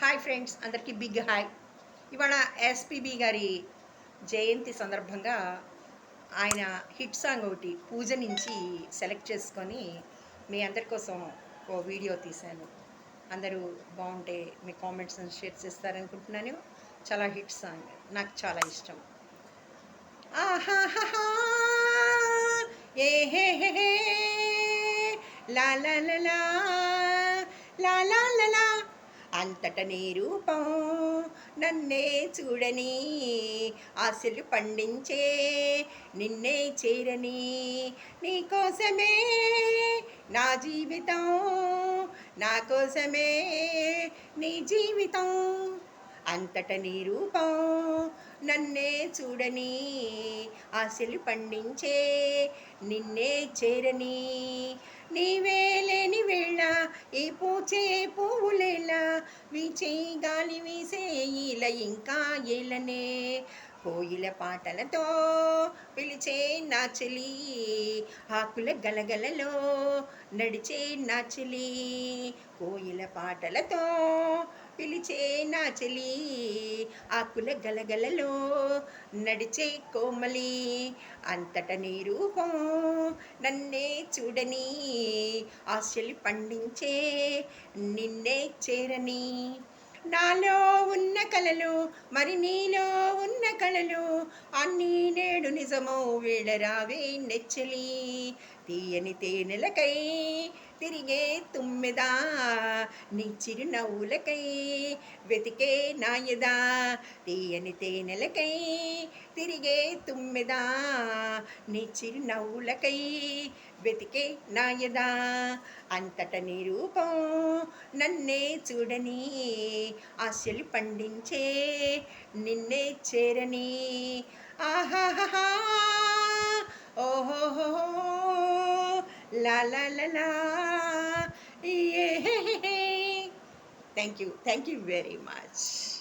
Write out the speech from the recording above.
Hi friends, అందరికీ big hi. ఇవాళ SPB గారి జయంతి సందర్భంగా ఆయన హిట్ సాంగ్ ఒకటి పూజ నుంచి సెలెక్ట్ చేసుకొని మీ అందరి కోసం ఓ వీడియో తీశాను. అందరూ బాగుంటే మీ కామెంట్స్ షేర్ చేస్తారనుకుంటున్నాను. చాలా హిట్ సాంగ్, నాకు చాలా ఇష్టం. ఆహాహా ఏ హే హే హే లా లా లా లా లా లా లా లా అంతట నీ రూపం నన్నే చూడని ఆశలు పండించే నిన్నే చేరని నీకోసమే నా జీవితం, నా కోసమే నీ జీవితం. అంతట నీ రూపం నన్నే చూడని ఆశలు పండించే నిన్నే చేరని నీవే లేని వేళ ఏ పూచే పువ్వులేలా వీచే గాలి వీసే ఇలా ఇంకా ఏలనే కోయిల పాటలతో పిలిచే నా చెలి ఆకుల గలగలలో నడిచే నా చెలి కోయిల పాటలతో పిలిచే నా చెలి ఆకుల గలగలలో నడిచే కోమలి అంతట నీ రూపం నన్నే చూడని ఆశలు పండించే నిన్నే చేరని నాలో ఉన్న కలలు మరి నీలో ఉన్న కళలు అన్నీ నేడు నిజమో వేళరావే నెచ్చలి తీయని తేనెలకై తిరిగే తుమ్మెదా నీ చిరునవ్వులకై వెతికే నాయదా తీయని తేనెలకై తిరిగే తుమ్మెదా నీ చిరునవ్వులకై వెతికే నాయదా అంతట నీ రూపం నన్నే చూడని ఆశలు పండించే నిన్నే చేరని ఆహాహా ఓహో లా లా లా లా థ్యాంక్ యూ వెరీ మచ్.